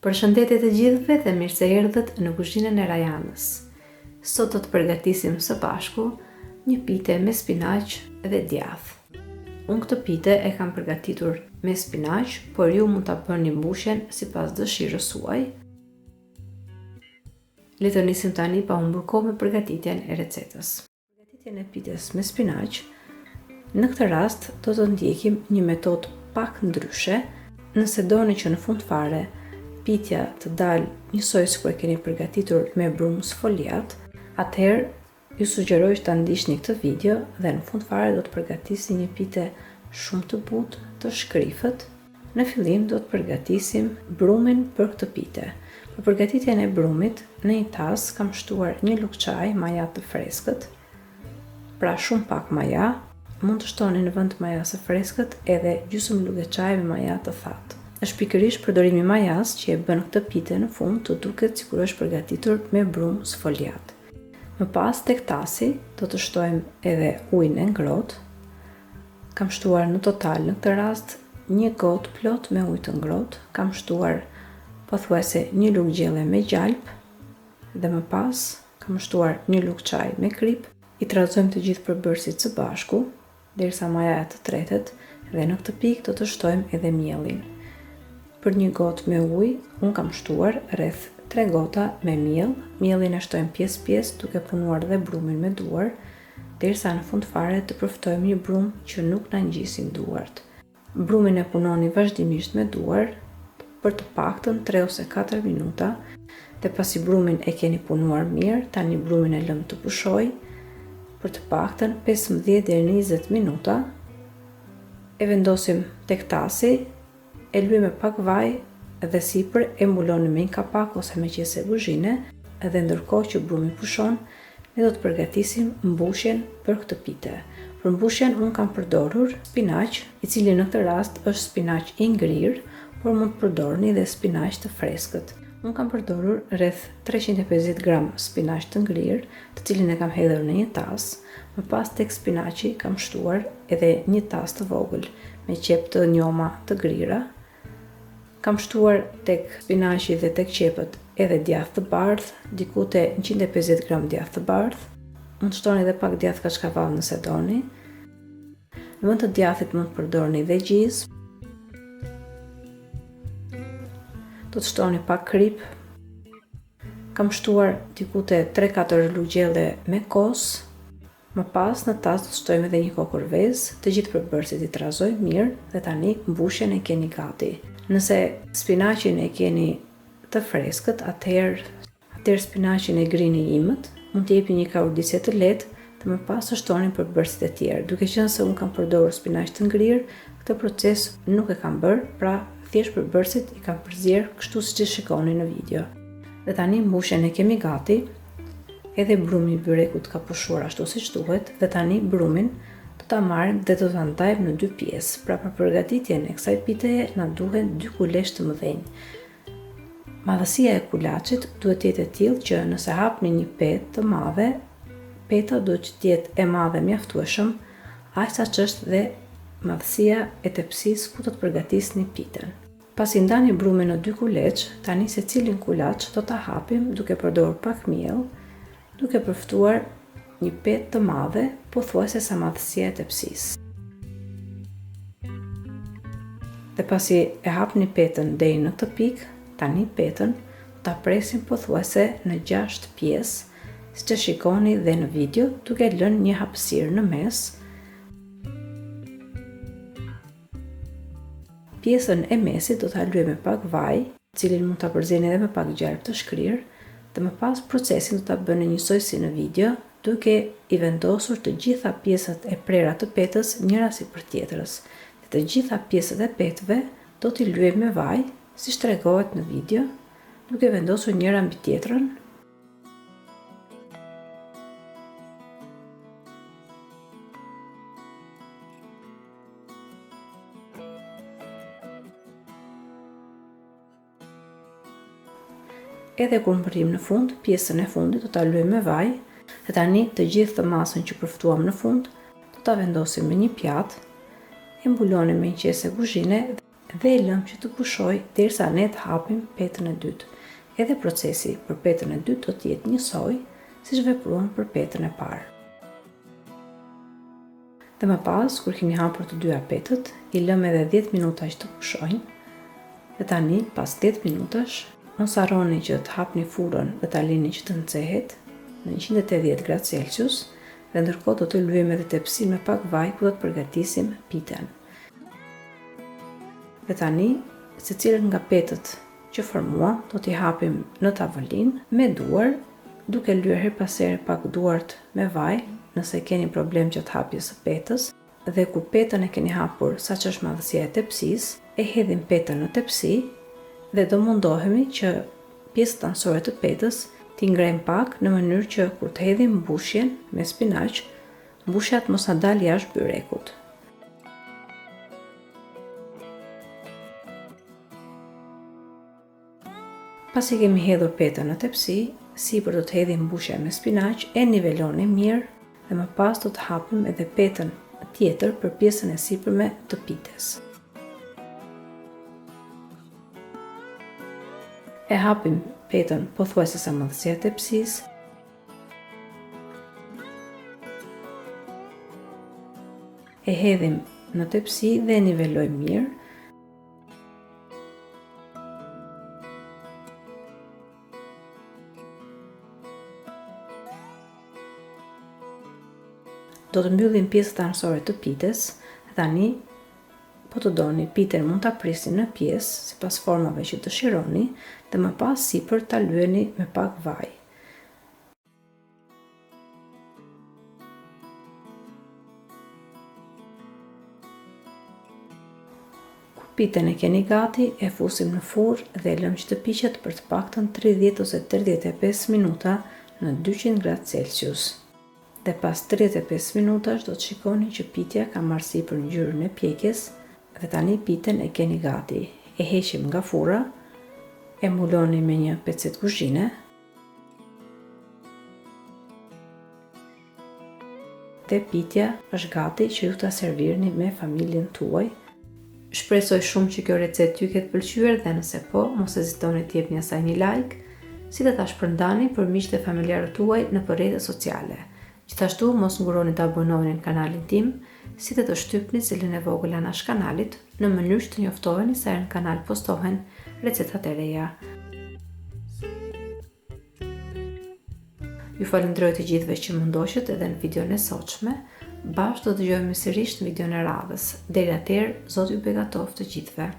Përshëndetje të gjithëve dhe mirë se erdhët në kuzhinën e Rajanës. Sot do të përgatisim së bashku një pite me spinaq dhe djath. Unë këtë pite e kam përgatitur me spinaq, por ju mund ta bëni mbushen sipas dëshirës suaj. Le të nisim tani pa humbur kohë me përgatitjen e recetës. Përgatitjen e pites me spinaq, në këtë rast do të ndjekim një metodë pak ndryshe. Nëse doni që në fund fare pitja të dalë njësoj sikur e keni përgatitur me brumë sfoliat, atëherë ju sugjeroj që ta ndiqni këtë video dhe në fund fare do të përgatisni një pite shumë të butë, të shkrifët. Në fillim do të përgatisim brumin për këtë pite. Për përgatitjen e brumit, në një tas kam shtuar një lugë çaj maja të freskët, pra shumë pak maja. Mund të shtoni në vend të majas së freskët edhe gjysmë lugë çaje me maja të thatë. Është pikërisht përdorimi i majas që e bën këtë pite në fund të duket sikur është përgatitur me brumë sfoliat. Më pas tek tasi do të shtojmë edhe ujin e ngrohtë. Kam shtuar në total në këtë rast një gotë plot me ujë të ngrohtë. Kam shtuar pothuajse një lugë gjelle me gjalp dhe më pas kam shtuar një lugë çaj me krip. I trazojmë të gjithë përbërësit së bashku derisa maja të tretet dhe në këtë pikë do të shtojmë edhe mielin. Për një gotë me ujë, unë kam shtuar rreth 3 gota me miell. Mielin e shtojmë pjesë duke punuar dhe brumin me duar, derisa në fund fare të përftojmë një brumë që nuk na ngjisin duart. Brumin e punoni vazhdimisht me duar për të paktën 3 ose 4 minuta, dhe pasi brumin e keni punuar mirë, tani brumin e lëm të pushojë për të paktën 15 deri në 20 minuta. E vendosim tek tasi, e lyejmë me pak vaj dhe sipër e mbuloni me një kapak ose me qese kuzhine, edhe ndërkohë që brumi pushon, ne do të përgatisim mbushjen për këtë pite. Për mbushjen unë kam përdorur spinaq, i cili në këtë rast është spinaq i ngrirë, por mund të përdorni edhe spinaq të freskët. Unë kam përdorur rreth 350 gram spinaq të ngrirë, të cilin e kam hedhur në një tas. Më pas tek spinaqi kam shtuar edhe një tas të vogël me qep të njoma të grira. Kam shtuar tek spinaqi dhe tek qepët edhe djath të bardhë, diku te 150 gram djath të bardhë. Mund të shtoni edhe pak djath kaçkavall nëse doni. Në vend të djathit mund të përdorni dhe gjizë. Do të shtoni pak krip. Kam shtuar diku te 3-4 lugë gjelle me kos. Më pas në tas do të shtojmë edhe një kokë vezë, të gjithë përbërësit i trazoj mirë dhe tani mbushjen e keni gati. Nëse spinaqin e keni të freskët, atëherë spinaqin e grini imët, mund të jepi një kaurdisje të lehtë dhe më pas të shtoni përbërësit e tjerë. Duke qenë se unë kam përdorur spinaq të ngrirë, këtë proces nuk e kam bërë, pra thjesht përbërësit i kam përzier kështu siç e shikoni në video. Dhe tani mbushjen e kemi gati. Edhe brumi i byrekut ka pushuar ashtu siç duhet dhe tani brumin do ta marrim dhe do ta ndajmë në 2 pjesë. Pra për përgatitjen e kësaj piteje na duhen 2 kulesh të mëdhenj. Madhësia e kulaçit duhet të jetë e tillë që nëse hapni një petë të madhe, peta duhet të jetë e madhe mjaftueshëm, aq sa ç'është dhe madhësia e tepsisë ku do të përgatisni piten. Pasi ndani brumin në 2 kuleç, tani secilin kulaç do ta hapim duke përdorur pak miell, duke përftuar një petë të madhe, pothuajse sa madhësia e tepsisë. Dhe pasi e hapni petën deri në këtë pikë, tani petën do ta presim pothuajse në 6 pjesë, siç e shikoni dhe në video, duke lënë një hapësirë në mes. Pjesën e mesit do ta lyejmë me pak vaj, cilin mund ta përzjeni edhe me pak gjalp të shkrirë, dhe më pas procesin do ta bëni njësoj si në video, duke i vendosur të gjitha pjesët e prera të petës njëra sipër tjetrës. Dhe të gjitha pjesët e petëve do t'i lyejmë me vaj, siç tregohet në video, duke vendosur njëra mbi tjetrën. Edhe kur mbërrim në fund, pjesën e fundit do ta lyejmë me vaj, dhe tani të gjithë të masën që përftuam në fund do ta vendosim në një pjatë, e mbulonim me një qese kuzhine dhe e lëm që të pushoj derisa ne të hapim petën e dytë. Edhe procesi për petën e dytë do të jetë njësoj siç vepruam për petën e parë. Dhe më pas, kur keni hapur të dyja petët, i lëm edhe 10 minuta që të pushojnë. Dhe tani, pas 10 minutash, mos harroni që të hapni furrën dhe ta lini që të nxehet në 180 gradë Celsius, dhe ndërkohë do të lyejmë edhe tepsin me pak vaj ku do të përgatisim pitën. Dhe tani, secilën nga petët që formuam, do t'i hapim në tavolinë me duar, duke lyer her pas here pak duart me vaj, nëse keni problem gjatë hapjes së petës, dhe kur petën e keni hapur sa që është madhësia e tepsisë, e hedhim petën në tepsi dhe do mundohemi që pjesët anësore të petës t'i ngrejmë pak në mënyrë që kur të hedhim mbushjen me spinaq, mbushja të mos na dalë jashtë byrekut. Pasi kemi hedhur petën në tepsi, sipër do të hedhim mbushja me spinaq, e niveloni mirë dhe më pas do të hapim edhe petën tjetër për pjesën e sipërme të pites. E hapim petën pothuajse sa madhësia e tepsisë. E hedhim në tepsi dhe e nivelojmë mirë. Do të mbyllim pjesët anësore të pites, dhe tani, po të doni, pitën mund ta prisni në pjesë, sipas formave që dëshironi, dhe më pas sipër ta lyeni me pak vaj. Kur pitën e keni gati, e fusim në furrë dhe e lëm që të piqet për të paktën 30 ose 35 minuta në 200 gradë Celsius. Dhe pas 35 minutash do të shikoni që pitja ka marrë sipër ngjyrën e pjekjes dhe tani pitën e keni gati. E heqim nga furra, e mbuloni me një pecet kuzhine dhe pitja është gati që ju ta servirni me familjen tuaj. Shpresoj shumë që kjo recetë ju ketë pëlqyer dhe nëse po, mos hezitoni të jepni asaj një like, si dhe ta shpërndani për miqtë e familjarët tuaj në rrjetet sociale. Gjithashtu, mos nguroni të abonoheni në kanalin tim, si dhe të shtypni zilën e vogël anash kanalit në mënyrë që të njoftoheni sa herë në kanal postohen recetat e reja. Ju falenderoj të gjithëve që më ndoqët edhe në videon e sotshme. Bashkë do të dëgjojmë sërish në videon e radhës. Deri atëherë, Zoti ju begatoft të gjithëve.